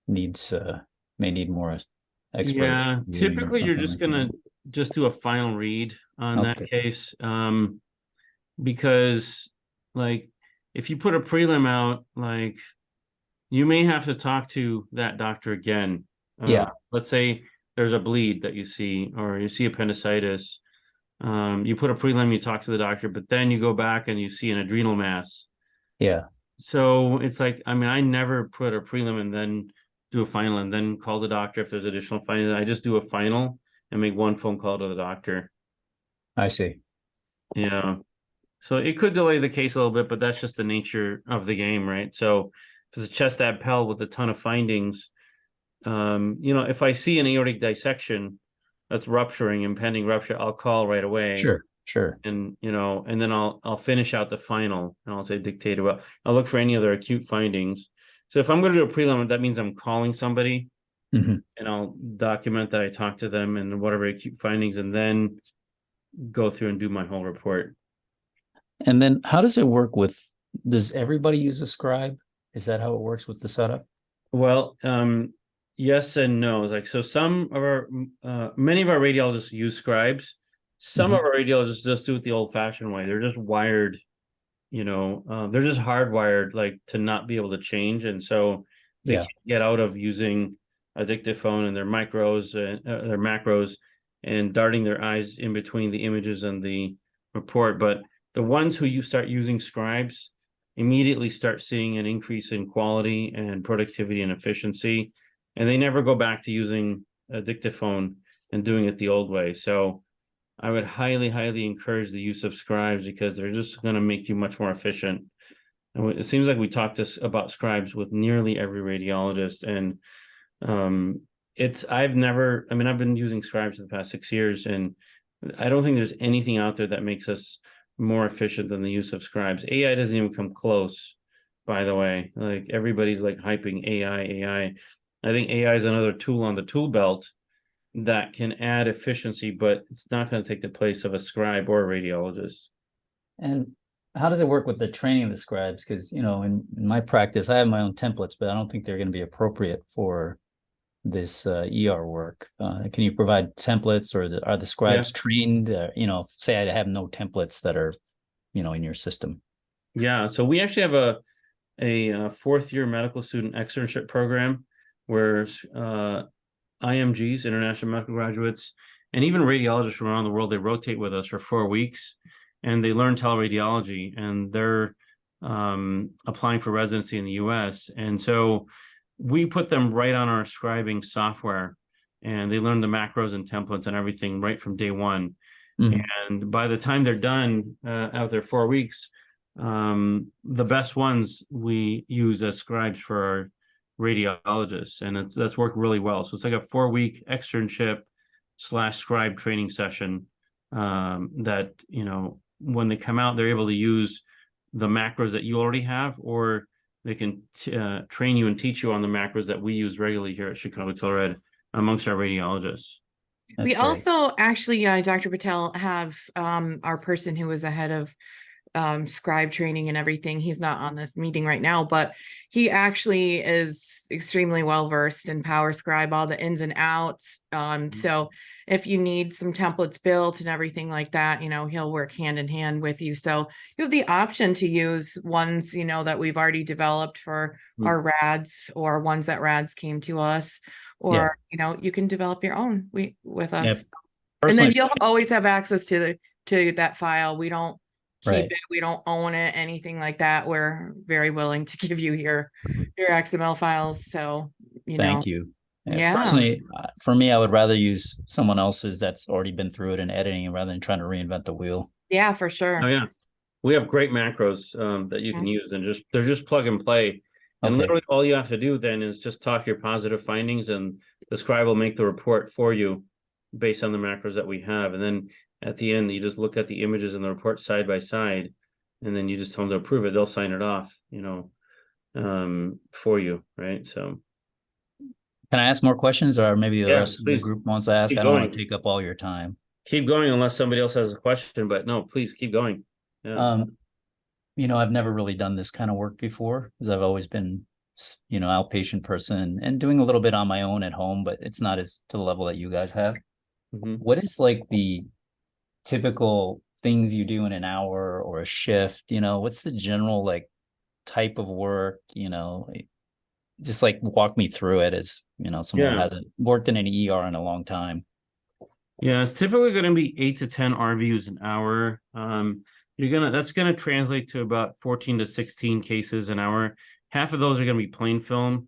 S8: may need more expert?
S1: Typically you're just gonna just do a final read on that case, because if you put a prelim out, you may have to talk to that doctor again. Let's say there's a bleed that you see, or you see appendicitis. You put a prelim, you talk to the doctor, but then you go back and you see an adrenal mass. So it's I never put a prelim and then do a final and then call the doctor if there's additional findings. I just do a final and make one phone call to the doctor.
S8: I see.
S1: So it could delay the case a little bit, but that's just the nature of the game, right? So if it's a chest ab-pel with a ton of findings, if I see an aortic dissection that's rupturing, impending rupture, I'll call right away.
S8: Sure.
S1: And and then I'll finish out the final, and I'll say dictated. Well, I'll look for any other acute findings. So if I'm going to do a prelim, that means I'm calling somebody, and I'll document that I talked to them and whatever acute findings, and then go through and do my whole report.
S8: And then how does it work does everybody use a scribe? Is that how it works with the setup?
S1: Well, yes and no. So some of many of our radiologists use scribes. Some of our radiologists just do it the old-fashioned way. They're just wired, they're just hardwired to not be able to change, and so they can't get out of using a dictaphone and their macros and darting their eyes in between the images and the report. But the ones who start using scribes immediately start seeing an increase in quality and productivity and efficiency, and they never go back to using a dictaphone and doing it the old way. So I would highly, highly encourage the use of scribes, because they're just going to make you much more efficient. And it seems like we talked about scribes with nearly every radiologist, and I've been using scribes for the past 6 years, and I don't think there's anything out there that makes us more efficient than the use of scribes. AI doesn't even come close, by the way. Everybody's hyping AI. I think AI is another tool on the tool belt that can add efficiency, but it's not going to take the place of a scribe or a radiologist.
S8: And how does it work with the training of the scribes? Because, you know, in my practice, I have my own templates, but I don't think they're going to be appropriate for this ER work. Can you provide templates, or are the scribes trained? You know, say I have no templates that are, you know, in your system.
S1: Yeah, so we actually have a fourth year medical student externship program where IMGs, international medical graduates, and even radiologists from around the world, they rotate with us for 4 weeks, and they learn teleradiology, and they're applying for residency in the US. And so we put them right on our scribing software, and they learn the macros and templates and everything right from day one. And by the time they're done out there 4 weeks, the best ones we use as scribes for our radiologists, and that's worked really well. So it's like a 4 week externship / scribe training session that, you know, when they come out, they're able to use the macros that you already have, or they can train you and teach you on the macros that we use regularly here at Chicago Telerad amongst our radiologists.
S2: We also actually, Dr. Patel, have our person who was ahead of scribe training and everything. He's not on this meeting right now, but he actually is extremely well versed in Power Scribe, all the ins and outs. So if you need some templates built and everything like that, you know, he'll work hand in hand with you. So you have the option to use ones, you know, that we've already developed for our RADs, or ones that RADs came to us, or you know, you can develop your own with us. And then you'll always have access to that file. We don't keep it, we don't own it, anything like that. We're very willing to give you your XML files. So, you know.
S8: Thank you. Personally, for me, I would rather use someone else's that's already been through it and editing, rather than trying to reinvent the wheel.
S2: Yeah, for sure.
S1: Oh yeah, we have great macros that you can use, and they're just plug and play. And literally all you have to do then is just talk your positive findings, and the scribe will make the report for you based on the macros that we have. And then at the end, you just look at the images and the report side by side, and then you just tell them to approve it. They'll sign it off, you know, for you, right? So
S8: can I ask more questions, or maybe the rest of the group wants to ask? I don't want to take up all your time.
S1: Keep going unless somebody else has a question, but no, please keep going. Yeah.
S8: You know, I've never really done this kind of work before, because I've always been, you know, outpatient person and doing a little bit on my own at home, but it's not as to the level that you guys have. What is like the typical things you do in an hour or a shift? You know, what's the general like type of work? You know, just like walk me through it, as, you know, someone who hasn't worked in an ER in a long time.
S1: Yeah, it's typically going to be 8 to 10 RVUs an hour. That's gonna translate to about 14 to 16 cases an hour. Half of those are gonna be plain film.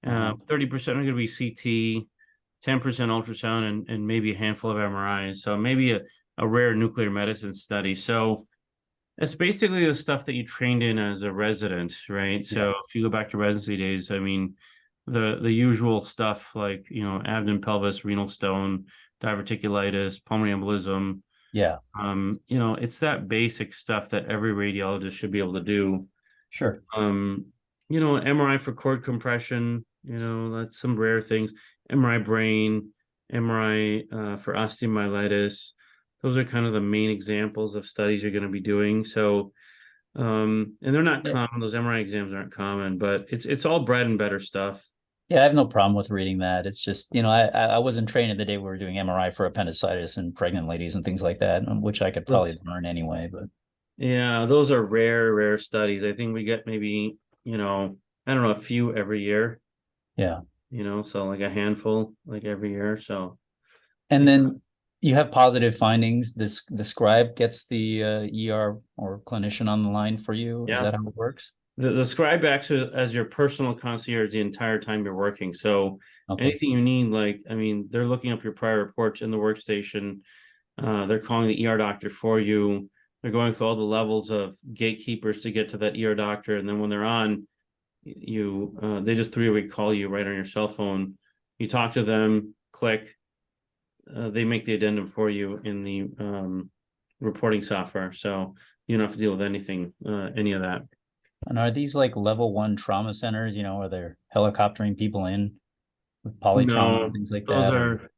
S1: 30% are gonna be CT, 10% ultrasound, and maybe a handful of MRIs. So maybe a rare nuclear medicine study. So it's basically the stuff that you trained in as a resident, right? So if you go back to residency days, I mean, the usual stuff like, you know, abdomen, pelvis, renal stone, diverticulitis, pulmonary embolism. You know, it's that basic stuff that every radiologist should be able to do.
S8: Sure.
S1: You know, MRI for cord compression, you know, that's some rare things. MRI brain, MRI for osteomyelitis. Those are kind of the main examples of studies you're going to be doing. So, and they're not common. Those MRI exams aren't common, but it's all bread and butter stuff.
S8: Yeah, I have no problem with reading that. It's just, you know, I wasn't trained the day we were doing MRI for appendicitis and pregnant ladies and things like that, which I could probably learn anyway. But
S1: yeah, those are rare studies. I think we get maybe, you know, I don't know, a few every year.
S8: Yeah.
S1: You know, so like a handful like every year. So,
S8: and then you have positive findings. The scribe gets the ER or clinician on the line for you. Is that how it works?
S1: The scribe acts as your personal concierge the entire time you're working. So anything you need, like, I mean, they're looking up your prior reports in the workstation. They're calling the ER doctor for you. They're going through all the levels of gatekeepers to get to that ER doctor. And then when they're on, they just 3-way call you right on your cell phone. You talk to them, click. They make the addendum for you in the reporting software. So you don't have to deal with anything, any of that.
S8: And are these like level 1 trauma centers, you know, are they helicoptering people in with polytrauma and things like that?
S1: Those are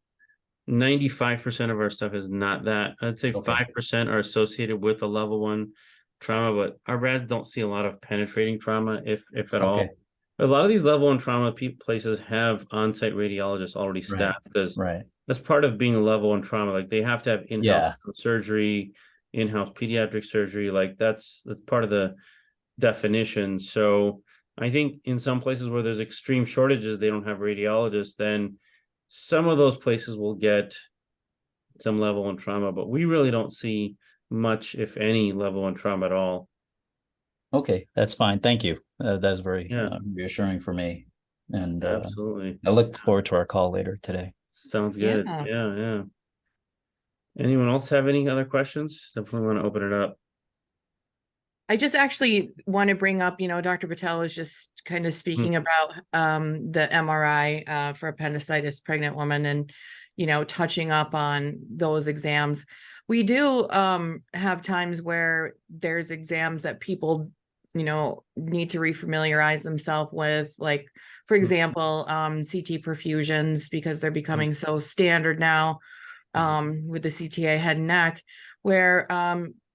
S1: 95% of our stuff is not that. I'd say 5% are associated with a level 1 trauma, but our rads don't see a lot of penetrating trauma, if at all.
S8: Okay.
S1: A lot of these level one trauma places have on-site radiologists already
S8: Right.
S1: staffed because
S8: Right.
S1: that's part of being a level one trauma. Like they have to have in-house surgery, in-house pediatric surgery. Like that's part of the definition. So I think in some places where there's extreme shortages, they don't have radiologists, then some of those places will get some level one trauma, but we really don't see much, if any, level one trauma at all.
S8: Okay, that's fine. Thank you. That's very
S1: Yeah.
S8: reassuring for me. And
S1: Absolutely.
S8: I look forward to our call later today.
S1: Sounds good.
S2: Yeah.
S1: Yeah. Anyone else have any other questions? Definitely want to open it up.
S2: I just actually want to bring up, Dr. Patel was just kind of speaking about the MRI for appendicitis pregnant woman and, touching up on those exams. We do have times where there's exams that people, need to refamiliarize themselves with, like, for example, CT perfusions, because they're becoming so standard now with the CTA head and neck, where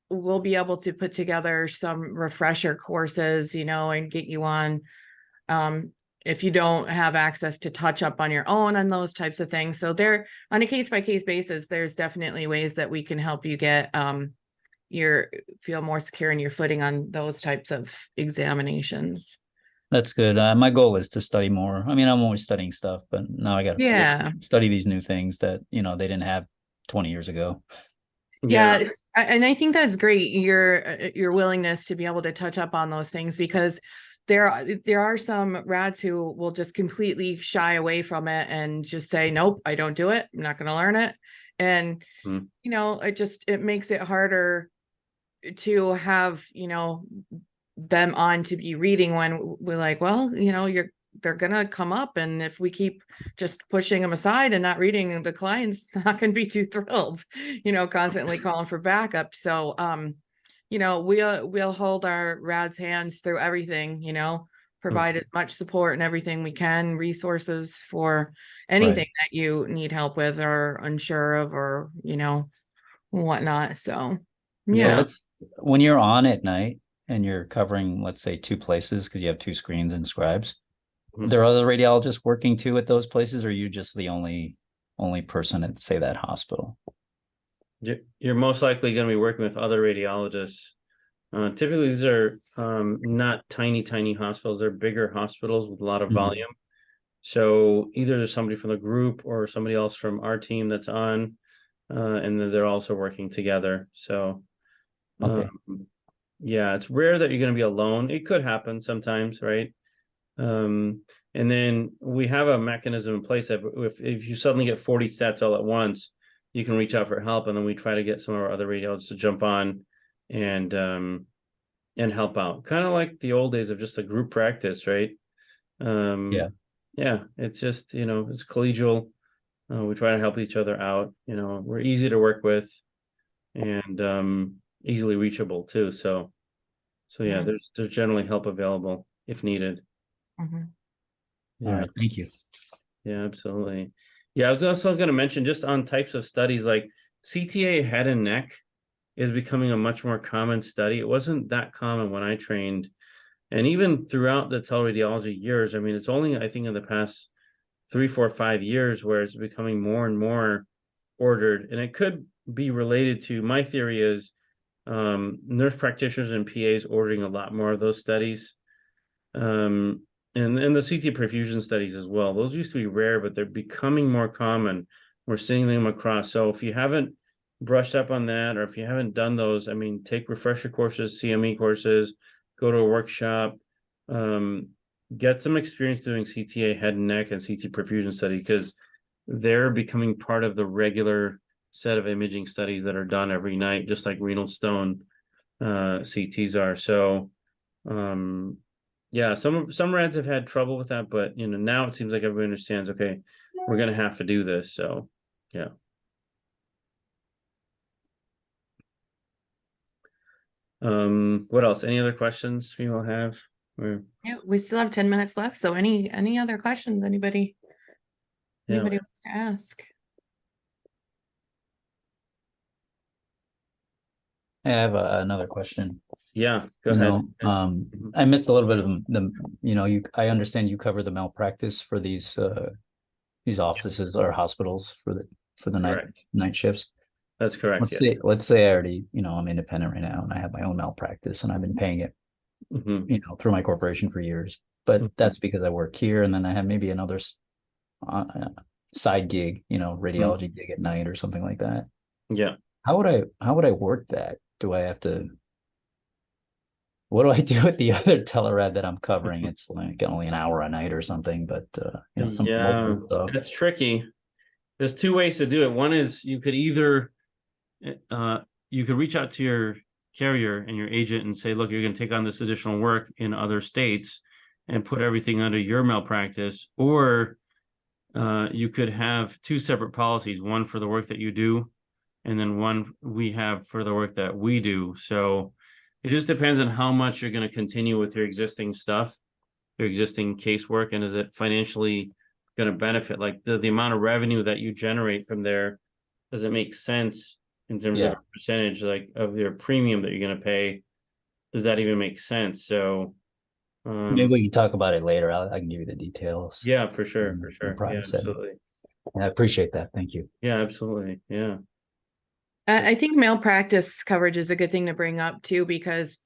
S2: we'll be able to put together some refresher courses, and get you on if you don't have access to touch up on your own on those types of things. So there, on a case-by-case basis, there's definitely ways that we can help you get feel more secure in your footing on those types of examinations.
S8: That's good. My goal is to study more. I mean, I'm always studying stuff, but now I got to study these new things that, they didn't have 20 years ago.
S2: Yeah, and I think that's great, your willingness to be able to touch up on those things, because there are some rads who will just completely shy away from it and just say, nope, I don't do it. I'm not going to learn it. And, it makes it harder to have, them on to be reading when we're like, well, they're gonna come up, and if we keep just pushing them aside and not reading, the client's not gonna be too thrilled, constantly calling for backup. So we'll hold our rads hands through everything, provide as much support and everything we can, resources for anything that you need help with or unsure of, or whatnot. So
S8: When you're on at night and you're covering, let's say, two places because you have two screens and scribes, there are other radiologists working too at those places, or are you just the only person at, say, that hospital?
S1: You're most likely going to be working with other radiologists. Typically, these are not tiny hospitals. They're bigger hospitals with a lot of volume. So either there's somebody from the group or somebody else from our team that's on, and then they're also working together. So it's rare that you're going to be alone. It could happen sometimes, right? And then we have a mechanism in place that if you suddenly get 40 sets all at once, you can reach out for help, and then we try to get some of our other radiologists to jump on and help out, kind of like the old days of just a group practice, right? It's just, it's collegial. We try to help each other out. We're easy to work with and easily reachable too. So there's generally help available if needed.
S8: All right, thank you.
S1: Yeah, absolutely. Yeah, I was also going to mention, just on types of studies, like CTA head and neck is becoming a much more common study. It wasn't that common when I trained, and even throughout the teleradiology years. I mean, it's only, I think, in the past 3, 4, 5 years where it's becoming more and more ordered. And it could be related to, my theory is, nurse practitioners and PAs ordering a lot more of those studies. And the CT perfusion studies as well. Those used to be rare, but they're becoming more common. We're seeing them across. So if you haven't brushed up on that, or if you haven't done those, I mean, take refresher courses, CME courses, go to a workshop, get some experience doing CTA head and neck and CT perfusion study, because they're becoming part of the regular set of imaging studies that are done every night, just like renal stone CTs are. So some rads have had trouble with that, but now it seems like everybody understands, okay, we're going to have to do this. So what else? Any other questions people have?
S2: We still have 10 minutes left. So any other questions anybody wants to ask?
S8: I have another question.
S1: Yeah, go
S8: You
S1: ahead.
S8: know, I missed a little bit of I understand you cover the malpractice for these offices or hospitals for the
S1: Correct.
S8: night shifts.
S1: That's correct.
S8: Let's say I already, I'm independent right now and I have my own malpractice and I've been paying it, through my corporation for years. But that's because I work here and then I have maybe another side gig, radiology gig at night or something like that.
S1: Yeah.
S8: How would I work that? What do I do with the other telerad that I'm covering? It's like only an hour a night or something, but some local stuff.
S1: That's tricky. There's two ways to do it. One is you could either you could reach out to your carrier and your agent and say, look, you're going to take on this additional work in other states and put everything under your malpractice, or you could have two separate policies, one for the work that you do, and then one we have for the work that we do. So it just depends on how much you're going to continue with your existing stuff, your existing casework, and is it financially going to benefit? Like the amount of revenue that you generate from there, does it make sense in terms of a percentage, like of your premium that you're going to pay? Does that even make sense? So
S8: maybe we can talk about it later. I can give you the details.
S1: Yeah, for sure. Yeah, absolutely.
S8: I appreciate that. Thank you.
S1: Yeah, absolutely. Yeah.
S2: I think malpractice coverage is a good thing to bring up too, because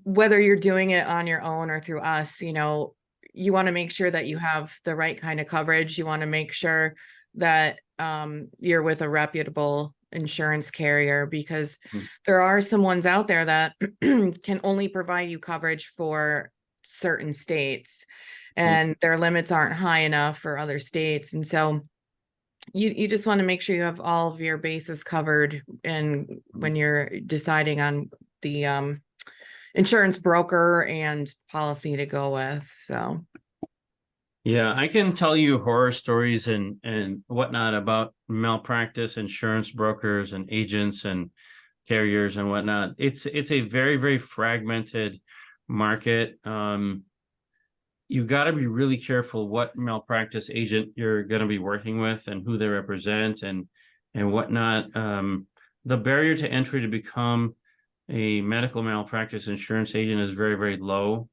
S2: whether you're doing it on your own or through us, you want to make sure that you have the right kind of coverage. You want to make sure that you're with a reputable insurance carrier, because there are some ones out there that can only provide you coverage for certain states, and their limits aren't high enough for other states. And so you just want to make sure you have all of your bases covered, and when you're deciding on the insurance broker and policy to go with. So
S1: yeah, I can tell you horror stories and whatnot about malpractice insurance brokers and agents and carriers and whatnot. It's a very, very fragmented market. You got to be really careful what malpractice agent you're going to be working with and who they represent and whatnot. The barrier to entry to become a medical malpractice insurance agent is very, very low.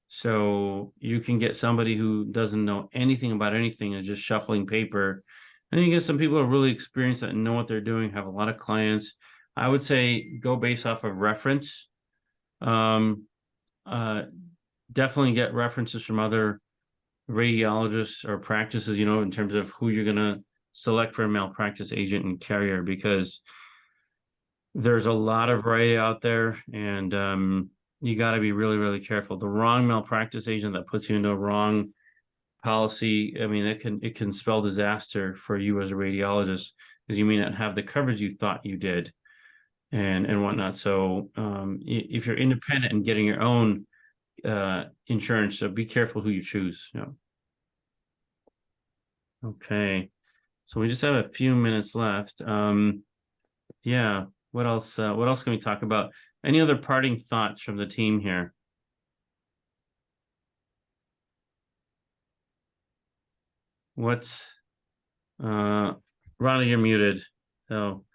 S1: So you can get somebody who doesn't know anything about anything and just shuffling paper. And you get some people who are really experienced that know what they're doing, have a lot of clients. I would say go based off of reference. Definitely get references from other radiologists or practices, in terms of who you're going to select for a malpractice agent and carrier, because there's a lot of variety out there, and you got to be really, really careful. The wrong malpractice agent that puts you into a wrong policy, I mean, it can spell disaster for you as a radiologist, because you may not have the coverage you thought you did and whatnot. So if you're independent and getting your own insurance, so be careful who you choose. Okay, so we just have a few minutes left. Yeah, what else can we talk about? Any other parting thoughts from the team here? Ronnie, you're muted. So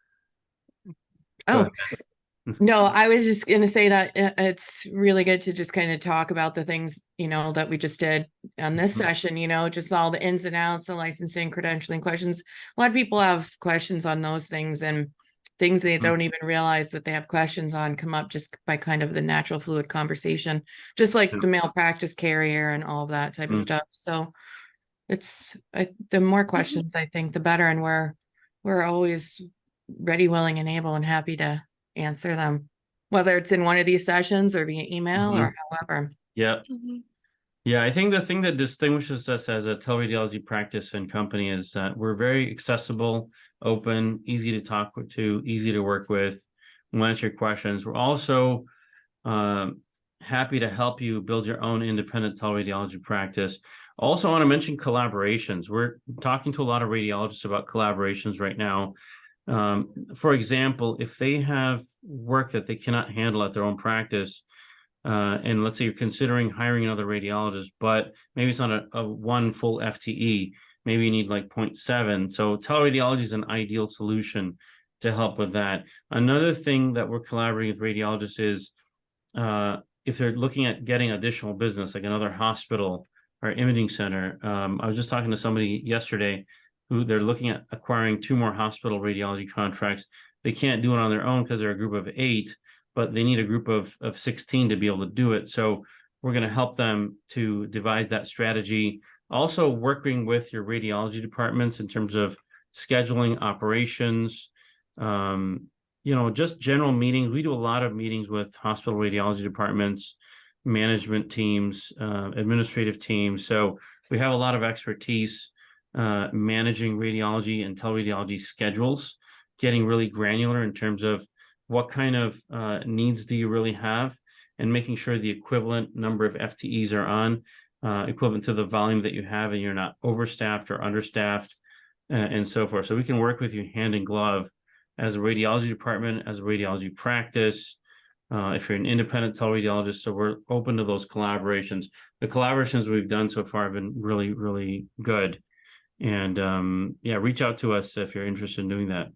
S2: no, I was just going to say that it's really good to just kind of talk about the things, that we just did on this session, just all the ins and outs, the licensing, credentialing questions. A lot of people have questions on those things, and things they don't even realize that they have questions on come up just by kind of the natural fluid conversation, just like the malpractice carrier and all of that type of stuff. So the more questions, I think, the better. And we're always ready, willing, and able and happy to answer them, whether it's in one of these sessions or via email or however.
S1: Yeah. Yeah, I think the thing that distinguishes us as a teleradiology practice and company is that we're very accessible, open, easy to talk to, easy to work with. We'll answer your questions. We're also happy to help you build your own independent teleradiology practice. Also, I want to mention collaborations. We're talking to a lot of radiologists about collaborations right now. For example, if they have work that they cannot handle at their own practice, and let's say you're considering hiring another radiologist, but maybe it's not a one full FTE, maybe you need like 0.7. So teleradiology is an ideal solution to help with that. Another thing that we're collaborating with radiologists is if they're looking at getting additional business, like another hospital or imaging center. I was just talking to somebody yesterday who they're looking at acquiring 2 more hospital radiology contracts. They can't do it on their own because they're a group of 8, but they need a group of 16 to be able to do it. So we're going to help them to devise that strategy. Also working with your radiology departments in terms of scheduling operations, just general meetings. We do a lot of meetings with hospital radiology departments, management teams, administrative teams. So we have a lot of expertise managing radiology and teleradiology schedules, getting really granular in terms of what kind of needs do you really have, and making sure the equivalent number of FTEs are on, equivalent to the volume that you have, and you're not overstaffed or understaffed, and so forth. So we can work with you hand in glove as a radiology department, as a radiology practice, if you're an independent teleradiologist. So we're open to those collaborations. The collaborations we've done so far have been really, really good. And reach out to us if you're interested in doing that.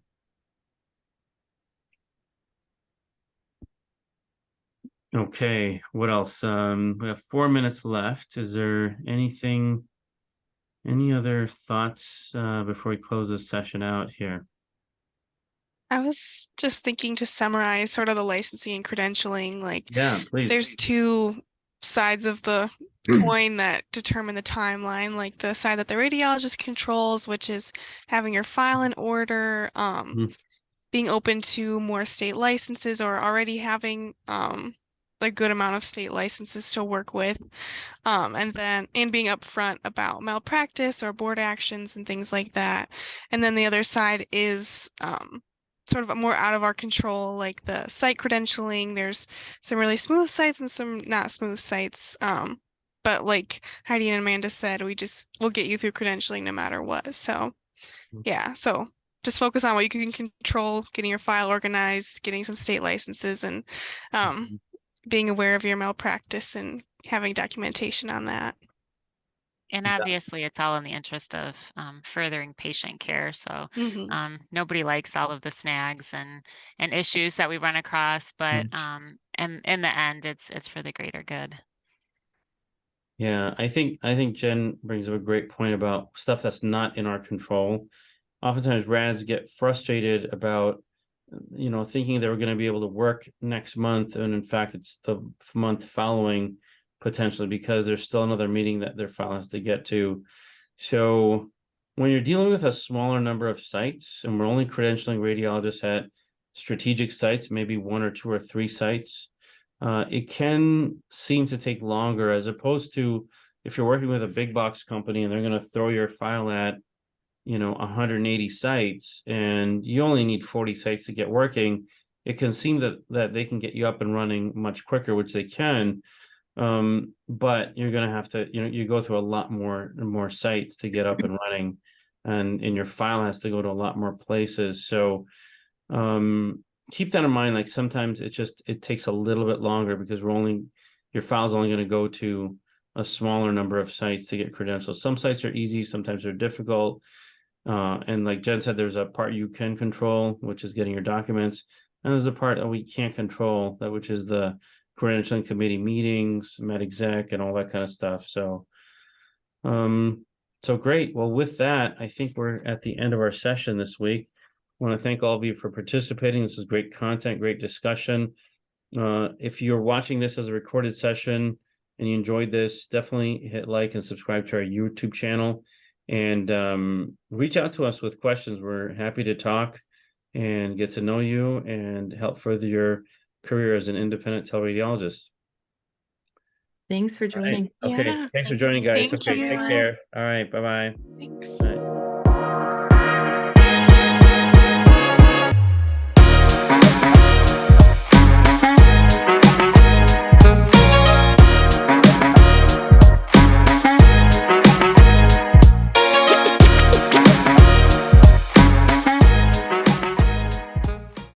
S1: Okay, what else? We have 4 minutes left. Is there any other thoughts before we close this session out here?
S4: I was just thinking to summarize sort of the licensing and credentialing, like
S1: Yeah, please.
S4: there's 2 sides of the coin that determine the timeline, like the side that the radiologist controls, which is having your file in order, being open to more state licenses, or already having a good amount of state licenses to work with, and being upfront about malpractice or board actions and things like that. And then the other side is sort of more out of our control, like the site credentialing. There's some really smooth sites and some not smooth sites. But like Heidi and Amanda said, we'll get you through credentialing no matter what. So yeah, so just focus on what you can control, getting your file organized, getting some state licenses, and being aware of your malpractice and having documentation on that.
S3: And obviously, it's all in the interest of furthering patient care. So nobody likes all of the snags and issues that we run across, but and in the end, it's for the greater good.
S1: Yeah, I think Jen brings up a great point about stuff that's not in our control. Oftentimes, RADs get frustrated about thinking they were going to be able to work next month, and in fact, it's the month following, potentially, because there's still another meeting that their file has to get to. So when you're dealing with a smaller number of sites, and we're only credentialing radiologists at strategic sites, maybe 1 or 2 or 3 sites, it can seem to take longer, as opposed to if you're working with a big box company and they're going to throw your file at 180 sites and you only need 40 sites to get working. It can seem that they can get you up and running much quicker, which they can. But you're going to have to, you go through a lot more sites to get up and running, and your file has to go to a lot more places. So keep that in mind. Like sometimes it takes a little bit longer because your file's only going to go to a smaller number of sites to get credentials. Some sites are easy, sometimes they're difficult. And like Jen said, there's a part you can control, which is getting your documents. And there's a part that we can't control, which is the credentialing committee meetings, med exec, and all that kind of stuff. So, so great. Well, with that, I think we're at the end of our session this week. I want to thank all of you for participating. This is great content, great discussion. If you're watching this as a recorded session and you enjoyed this, definitely hit like and subscribe to our YouTube channel, and reach out to us with questions. We're happy to talk and get to know you and help further your career as an independent teleradiologist.
S2: Thanks for joining.
S1: Right. Okay.
S4: Yeah.
S1: Thanks for joining, guys.
S4: Thank
S1: Okay.
S4: you.
S1: Take care. All right. Bye-bye.
S4: Thanks.
S1: All right.